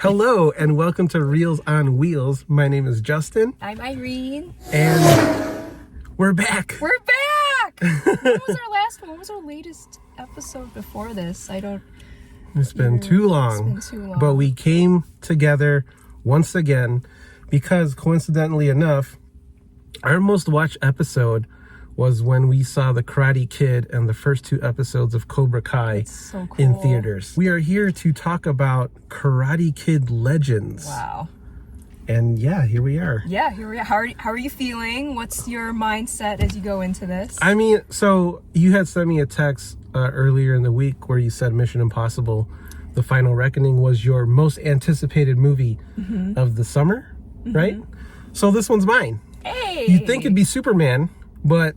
Hello and welcome to Reels on Wheels. My name is Justin. I'm Irene. And we're back. We're back! What was our last one? What was our latest episode before this? It's been too long. It's been too long. But we came together once again because coincidentally enough, our most watched episode was when we saw The Karate Kid and the first two episodes of Cobra Kai so cool. in theaters. We are here to talk about Karate Kid Legends. Wow. And yeah, here we are. Yeah, here we are. How are you feeling? What's your mindset as you go into this? I mean, so you had sent me a text earlier in the week where you said Mission Impossible: The Final Reckoning was your most anticipated movie of the summer, right? So this one's mine. Hey! You'd think it'd be Superman, but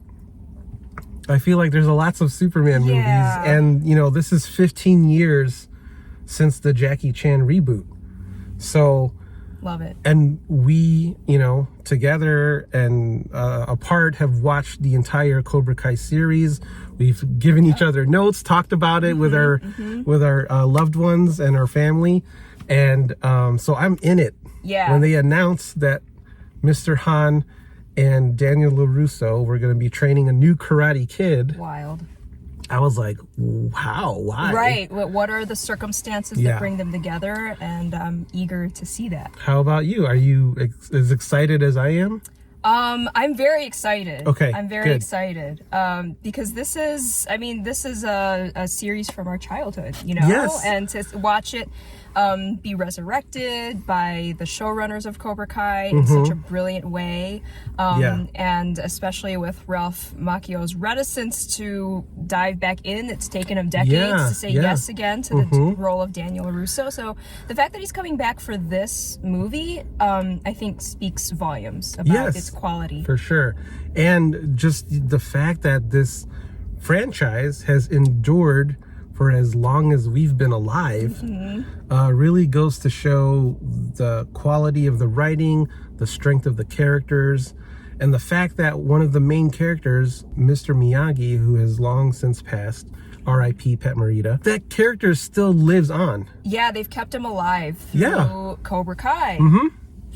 I feel like there's lots of Superman movies. And, you know, this is 15 years since the Jackie Chan reboot. So... Love it. And we, you know, together and apart have watched the entire Cobra Kai series. We've given each other notes, talked about it with our loved ones and our family. And so I'm in it. Yeah. When they announced that Mr. Han and Daniel LaRusso were going to be training a new Karate Kid. Wild. I was like, wow, why? Right. What are the circumstances that bring them together? And I'm eager to see that. How about you? Are you as excited as I am? I'm very excited. Okay, I'm very good. excited. Because this is a series from our childhood, you know? Yes. And to watch it be resurrected by the showrunners of Cobra Kai in such a brilliant way. And especially with Ralph Macchio's reticence to dive back in. It's taken him decades to say yes again to the role of Daniel LaRusso. So the fact that he's coming back for this movie, I think speaks volumes about its quality. For sure. And just the fact that this franchise has endured for as long as we've been alive really goes to show the quality of the writing, the strength of the characters, and the fact that one of the main characters, Mr. Miyagi, who has long since passed, R.I.P. Pat Morita, that character still lives on. Yeah, they've kept him alive through Cobra Kai,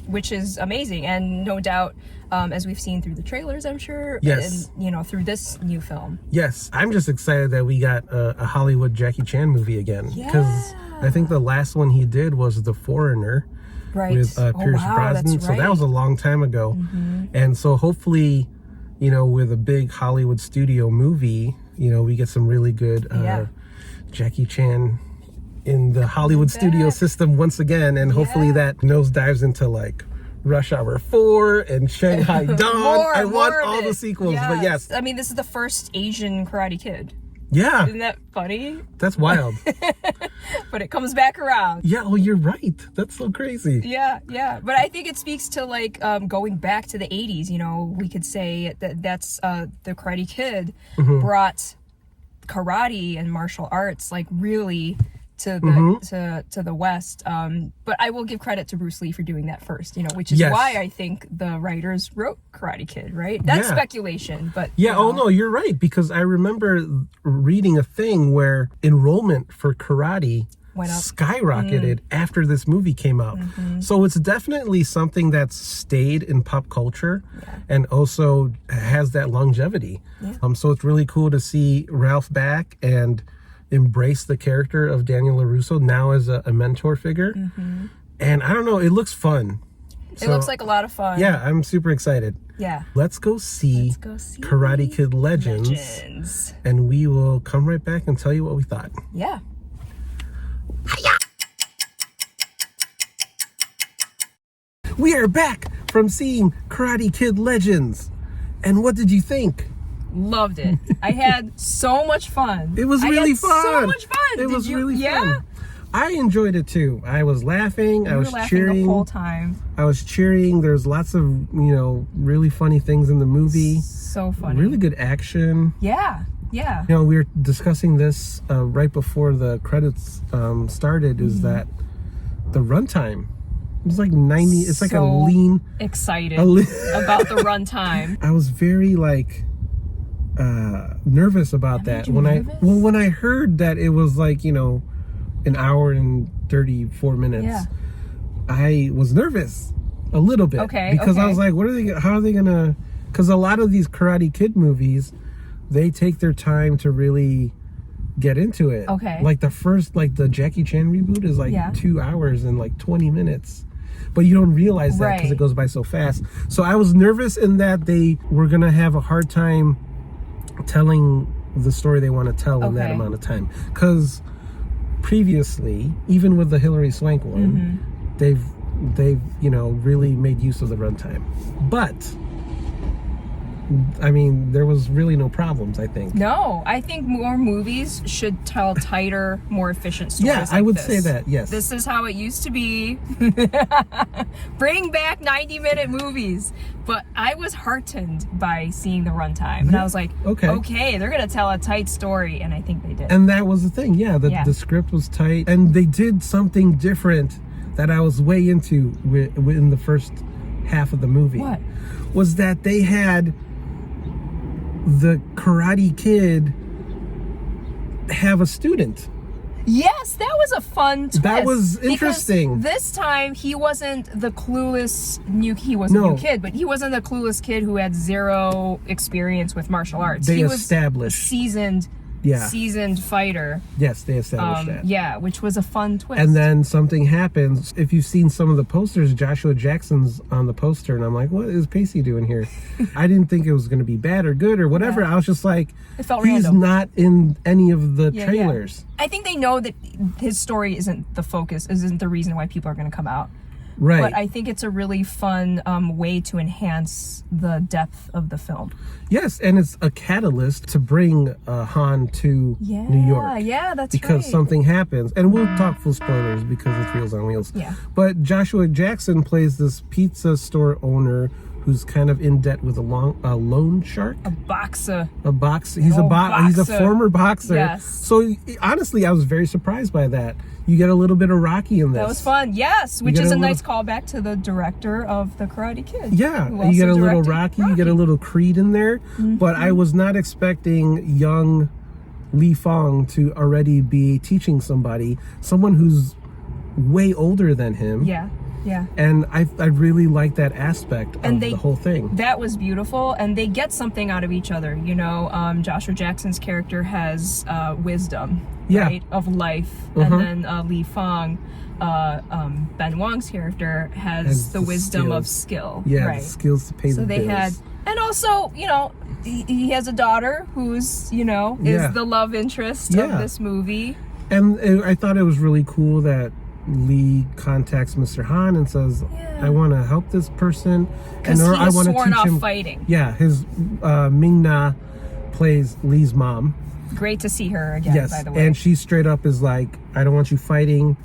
which is amazing. And no doubt, as we've seen through the trailers, I'm sure, and, you know, through this new film. Yes, I'm just excited that we got a Hollywood Jackie Chan movie again. Because I think the last one he did was The Foreigner. Right. With Pierce Brosnan. That's So that was a long time ago. And so hopefully, you know, with a big Hollywood studio movie, you know, we get some really good Jackie Chan in the Hollywood studio system once again. And hopefully that nosedives into like Rush Hour 4 and Shanghai Dawn. I want all the sequels, but yes. I mean, this is the first Asian Karate Kid. Yeah. Isn't that funny? That's wild. But it comes back around. Yeah, well, you're right. That's so crazy. Yeah. But I think it speaks to like going back to the 80s, you know, we could say that's the Karate Kid brought karate and martial arts like really to the West. But I will give credit to Bruce Lee for doing that first, you know, which is why I think the writers wrote Karate Kid, right? That's speculation, but... Yeah, oh no, you're right, because I remember reading a thing where enrollment for karate went up, skyrocketed after this movie came out. So it's definitely something that's stayed in pop culture and also has that longevity. So it's really cool to see Ralph back and embrace the character of Daniel LaRusso now as a mentor figure. And I don't know, it looks fun. It looks like a lot of fun. Yeah, I'm super excited. Yeah. Let's go see Karate Kid Legends. And we will come right back and tell you what we thought. Yeah. We are back from seeing Karate Kid Legends. And what did you think? Loved it. I had so much fun. It was really fun. So much fun. It was really fun. I enjoyed it too. I was laughing. I was cheering the whole time. I was cheering. There's lots of, you know, really funny things in the movie. So funny. Really good action. Yeah. You know, we were discussing this right before the credits started, is that the runtime, it was like 90, it's like a lean. Excited about the runtime. I was very like nervous about that when I heard that it was like, you know, an hour and 34 minutes. I was nervous a little bit. Okay. Because I was like, how are they gonna, because a lot of these Karate Kid movies, they take their time to really get into it. Okay. Like the Jackie Chan reboot is like 2 hours and like 20 minutes. But you don't realize that because it goes by so fast. So I was nervous in that they were going to have a hard time telling the story they want to tell in that amount of time. Because previously, even with the Hilary Swank one, they've really made use of the runtime. But I mean, there was really no problems, I think. No, I think more movies should tell tighter, more efficient stories. Yeah, I would say that, yes. This is how it used to be. Bring back 90-minute movies. But I was heartened by seeing the runtime. And I was like, okay, they're going to tell a tight story. And I think they did. And that was the thing, the script was tight. And they did something different that I was way into in the first half of the movie. What? Was that they had the Karate Kid have a student. Yes, that was a fun twist. That was interesting. Because this time he wasn't the clueless new kid, but he wasn't the clueless kid who had zero experience with martial arts. They he established was seasoned fighter. Yes, they established that. Yeah, which was a fun twist. And then something happens. If you've seen some of the posters, Joshua Jackson's on the poster, and I'm like, what is Pacey doing here? I didn't think it was going to be bad or good or whatever. I was just like, it felt he's random. not in any of the trailers. I think they know that his story isn't the focus, isn't the reason why people are going to come out. Right. But I think it's a really fun way to enhance the depth of the film. Yes, and it's a catalyst to bring Han to New York. Yeah, that's because something happens. And we'll talk full spoilers because it's Wheels on Wheels. Yeah. But Joshua Jackson plays this pizza store owner who's kind of in debt with a loan shark. A boxer. He's a former boxer. Yes. So honestly, I was very surprised by that. You get a little bit of Rocky in this. That was fun, yes, which is a nice callback to the director of The Karate Kid. Yeah, you get a little Rocky, you get a little Creed in there, but I was not expecting young Li Fong to already be teaching someone who's way older than him. Yeah. And I really like that aspect of the whole thing. That was beautiful, and they get something out of each other. You know, Joshua Jackson's character has wisdom, right, of life, and then Li Fong, Ben Wong's character, has the wisdom of skill. Yeah, right? The skills to pay the bills. And also, you know, he has a daughter who's, you know, is the love interest of this movie. And I thought it was really cool that Lee contacts Mr. Han and says, I want to help this person. Because I want to teach him fighting. Yeah, his Ming-Na plays Lee's mom. Great to see her again, by the way. And she straight up is like, I don't want you fighting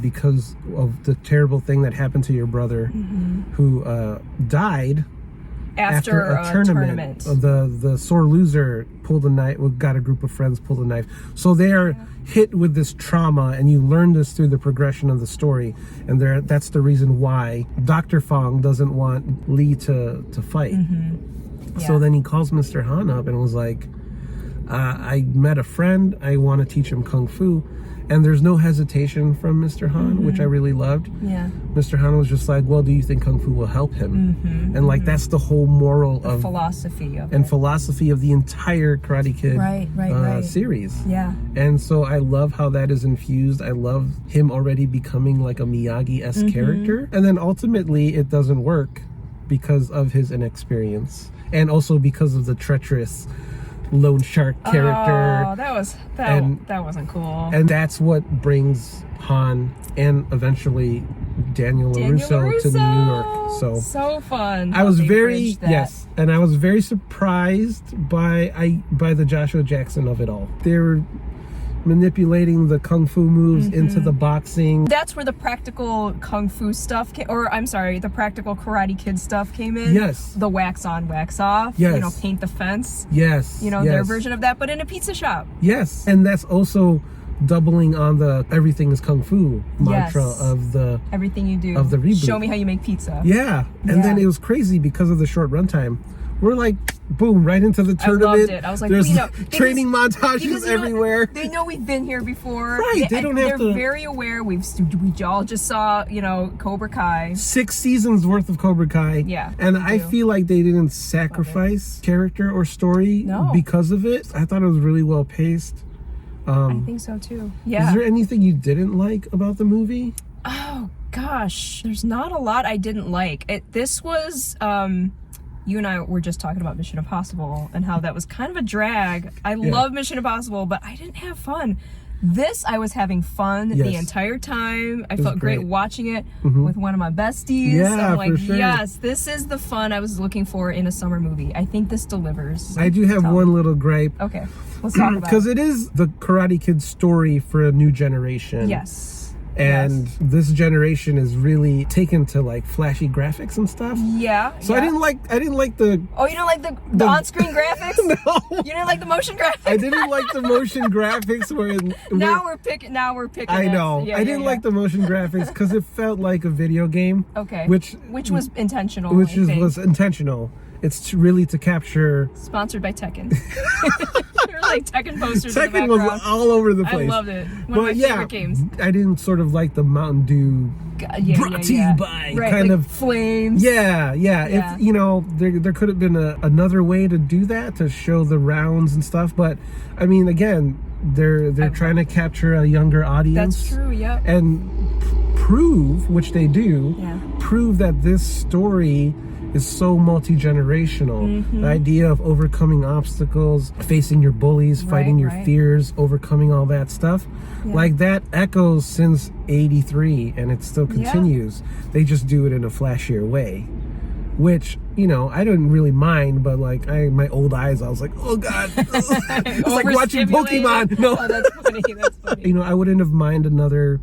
because of the terrible thing that happened to your brother who died after a tournament. The sore loser pulled a knife, got a group of friends, pulled a knife. So they are hit with this trauma, and you learn this through the progression of the story. And that's the reason why Dr. Fong doesn't want Lee to fight. So then he calls Mr. Han up and was like, I met a friend, I want to teach him Kung Fu. And there's no hesitation from Mr. Han, which I really loved. Yeah. Mr. Han was just like, well, do you think Kung Fu will help him? And like, that's the whole moral of philosophy of philosophy of the entire Karate Kid series. Yeah. And so I love how that is infused. I love him already becoming like a Miyagi-esque character. And then ultimately it doesn't work because of his inexperience. And also because of the treacherous loan shark character. Oh, that wasn't cool. And that's what brings Han and eventually Daniel LaRusso to New York. So fun. I was very and I was very surprised by the Joshua Jackson of it all. They were manipulating the kung fu moves into the boxing. That's where the practical kung fu stuff the practical Karate Kid stuff came in. Yes. The wax on, wax off. Yes. You know, paint the fence. Yes. You know, their version of that, but in a pizza shop. Yes. And that's also doubling on the everything is kung fu mantra of the everything you do of the reboot. Show me how you make pizza. Yeah. And then it was crazy because of the short runtime. We're like boom, right into the tournament. I loved it. I was like, there's you know, training montages everywhere. They know we've been here before. Right, they don't have to. They're very aware. We all just saw, you know, Cobra Kai. 6 seasons worth of Cobra Kai. Yeah, and I feel like they didn't sacrifice character or story because of it. I thought it was really well paced. I think so too. Yeah. Is there anything you didn't like about the movie? Oh gosh, there's not a lot I didn't like. This was you and I were just talking about Mission Impossible and how that was kind of a drag. I love Mission Impossible, but I didn't have fun. This, I was having fun the entire time. I felt great watching it with one of my besties. Yeah, I'm like, for sure. yes, this is the fun I was looking for in a summer movie. I think this delivers. I do have one little gripe. Okay, let's talk about it. Because it is the Karate Kid story for a new generation. Yes. And this generation is really taken to like flashy graphics and stuff. Yeah. So I didn't like the. Oh, you don't like the on-screen graphics? No. You didn't like the motion graphics? I didn't like the motion graphics Now we're picking. I know. Yeah, I didn't like the motion graphics because it felt like a video game. Okay. Which was intentional. Was intentional. It's really to capture. Sponsored by Tekken. There were like Tekken posters. Tekken in the background. was all over the place. I loved it. One of my favorite games. I didn't sort of like the Mountain Dew. Brought to you by kind of flames. Yeah. It's, you know, there could have been another way to do that, to show the rounds and stuff. But I mean, again, they're trying to capture a younger audience. That's true. Yeah. And prove, which they do, prove that this story is so multi-generational. The idea of overcoming obstacles, facing your bullies, fighting your fears, overcoming all that stuff, like that echoes since '83, and it still continues. They just do it in a flashier way, which, you know, I didn't really mind, but like my old eyes, I was like, oh god. It's like watching Pokemon. No. Oh, that's funny. You know, I wouldn't have minded another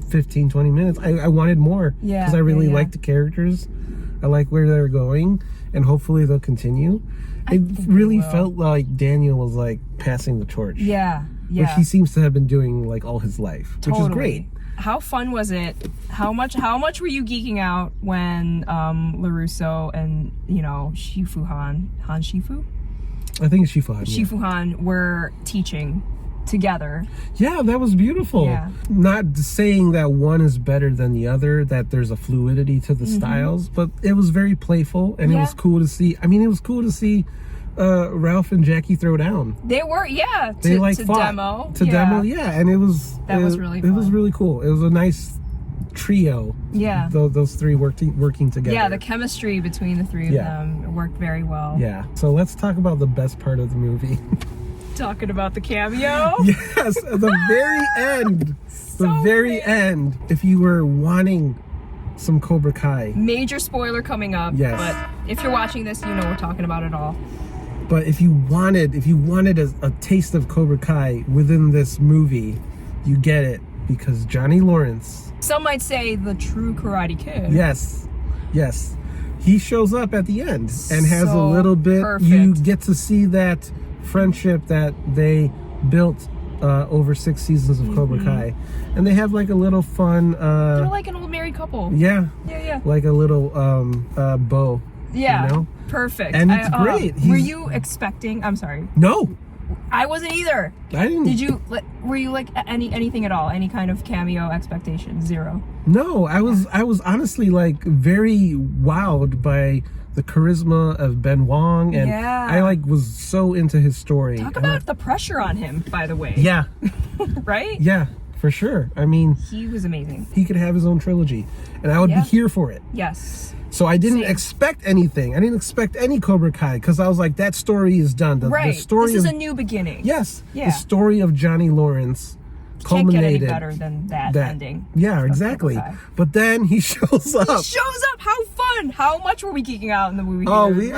15-20 minutes. I wanted more because I really liked the characters. I like where they're going, and hopefully they'll continue. It really felt like Daniel was like passing the torch. Yeah. Which he seems to have been doing like all his life, which is great. How fun was it? How much were you geeking out when LaRusso and, you know, Han Shifu? I think it's Shifu Han. Shifu Han were teaching together. Yeah, that was beautiful. Yeah. Not saying that one is better than the other, that there's a fluidity to the styles, but it was very playful, and it was cool to see. I mean, it was cool to see Ralph and Jackie throw down. They were, they like to fought. demo. And it was really fun. It was really cool. It was a nice trio. Yeah. Those three working together. Yeah, the chemistry between the three of them worked very well. Yeah. So let's talk about the best part of the movie. Talking about the cameo? Yes, the very end. The very end. If you were wanting some Cobra Kai. Major spoiler coming up. Yes. But if you're watching this, you know we're talking about it all. But if you wanted a taste of Cobra Kai within this movie, you get it because Johnny Lawrence. Some might say the true Karate Kid. Yes. He shows up at the end and has a little bit. Perfect. You get to see that friendship that they built over 6 seasons of Cobra Kai, and they have like a little fun. They're like an old married couple. Yeah. Like a little bow. Yeah. You know? Perfect. And it's great. Were you expecting? I'm sorry. No. I wasn't either. I didn't. Did you? Were you like anything at all? Any kind of cameo expectation? Zero. No, I was honestly like very wowed by the charisma of Ben Wong, and I like was so into his story. Talk about the pressure on him, by the way. Yeah. Right? Yeah, for sure. I mean, he was amazing. He could have his own trilogy, and I would be here for it. Yes. So I didn't expect anything. I didn't expect any Cobra Kai because I was like, that story is done. The story this is a new beginning. Yes. Yeah. The story of Johnny Lawrence culminated. Can't get any better than that ending. Yeah, exactly. But then he shows up. How fun! How much were we geeking out in the movie? Oh, we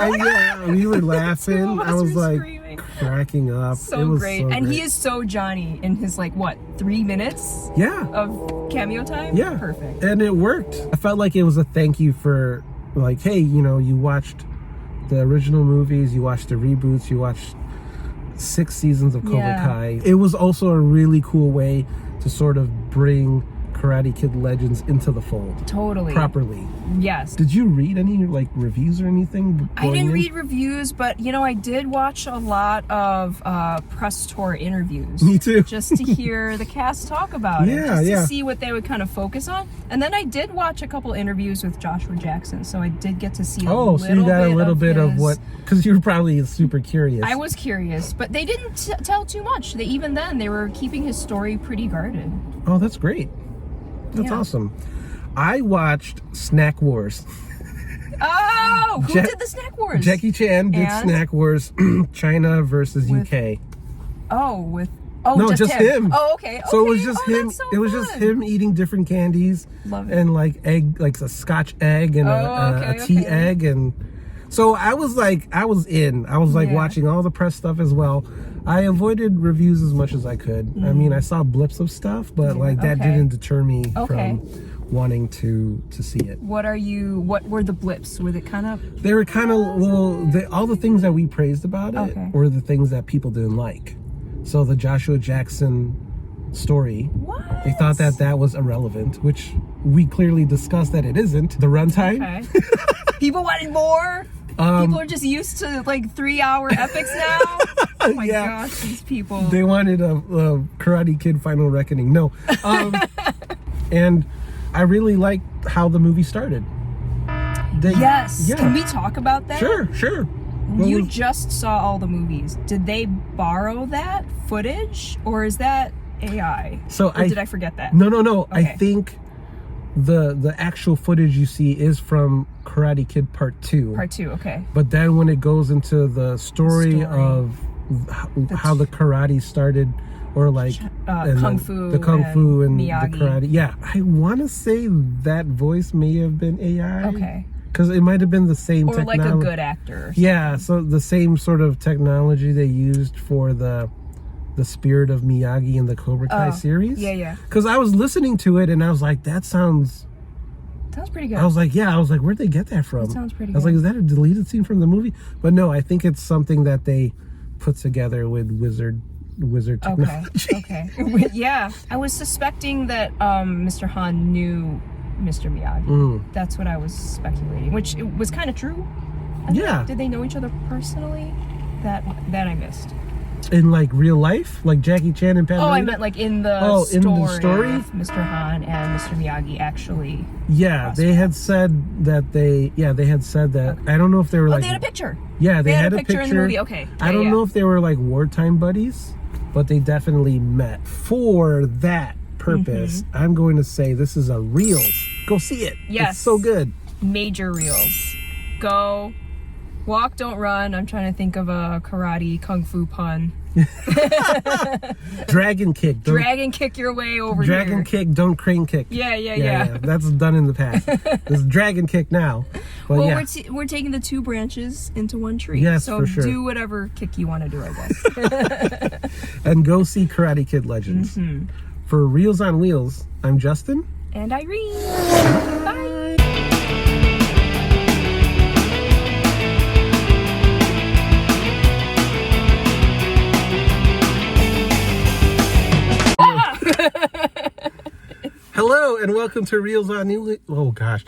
were laughing. I was like screaming. Cracking up. So it was great. So and great. he is so Johnny in his 3 minutes? Yeah. Of cameo time? Yeah. Perfect. And it worked. I felt like it was a thank you for hey, you watched the original movies, you watched the reboots, you watched 6 seasons of Cobra Kai. It was also a really cool way to sort of bring Karate Kid Legends into the fold. Totally. Properly. Yes. Did you read any like reviews or anything? I didn't read reviews, but you know, I did watch a lot of press tour interviews. Me too. Just to hear the cast talk about it. Yeah, Just to see what they would kind of focus on. And then I did watch a couple interviews with Joshua Jackson, so I did get to see a little bit. So you got a little bit of what, because you were probably super curious. I was curious, but they didn't tell too much. Even then, they were keeping his story pretty guarded. Oh, that's great. That's awesome. I watched Snack Wars. Oh, who did the Snack Wars? Jackie Chan did Snack Wars, China versus UK. No, just him. Oh, okay. So it was just him. So it was just him eating different candies. Love it. And like egg, like a Scotch egg and a tea egg, and so I was in. I was like watching all the press stuff as well. I avoided reviews as much as I could. I mean, I saw blips of stuff, but like that didn't deter me from wanting to see it. What were the blips? Were they kind of? They were kind of all the things that we praised about it were the things that people didn't like. So the Joshua Jackson story, they thought that was irrelevant, which we clearly discussed that it isn't. The runtime. Okay. People wanted more. People are just used to like 3-hour epics now. Oh my gosh, these people. They wanted a Karate Kid Final Reckoning. No. And I really liked how the movie started. Can we talk about that? Sure. You just saw all the movies. Did they borrow that footage, or is that AI? Did I forget that? No. Okay. I think the actual footage you see is from Karate Kid Part 2. Part 2, okay. But then when it goes into the story of how the karate started, or like Kung Fu, the Kung Fu and Miyagi. the karate. Yeah, I want to say that voice may have been AI. Okay. Because it might have been the same technology. Or like a good actor or something. Yeah, so the same sort of technology they used for the spirit of Miyagi in the Cobra Kai series. Yeah. Because I was listening to it and I was like, that sounds pretty good. I was like, where'd they get that from? That sounds pretty good. I was like, is that a deleted scene from the movie? But no, I think it's something that they put together with wizard technology. Okay. Yeah. I was suspecting that Mr. Han knew Mr. Miyagi. That's what I was speculating, which it was kind of true. Did they know each other personally? That I missed. In like real life, like Jackie Chan and Pat. Oh, I meant like in the story. If Mr. Han and Mr. Miyagi actually. Yeah, they had said that they had said that. I don't know if they were like. They had a picture. Yeah, they had a picture in the movie. Okay. I don't know if they were like wartime buddies, but they definitely met for that purpose. I'm going to say this is a Reels. Go see it. Yes. It's so good. Major Reels. Go. Walk, don't run. I'm trying to think of a karate kung fu pun. Dragon kick. Dragon kick your way over here. Dragon kick, don't crane kick. Yeah. That's done in the past. This is dragon kick now. But well, we're taking the two branches into one tree. Yes, so for sure. Do whatever kick you want to do, I guess. And go see Karate Kid Legends. For Reels on Wheels, I'm Justin. And Irene. Bye. Hello and welcome to Reels on New. Oh gosh,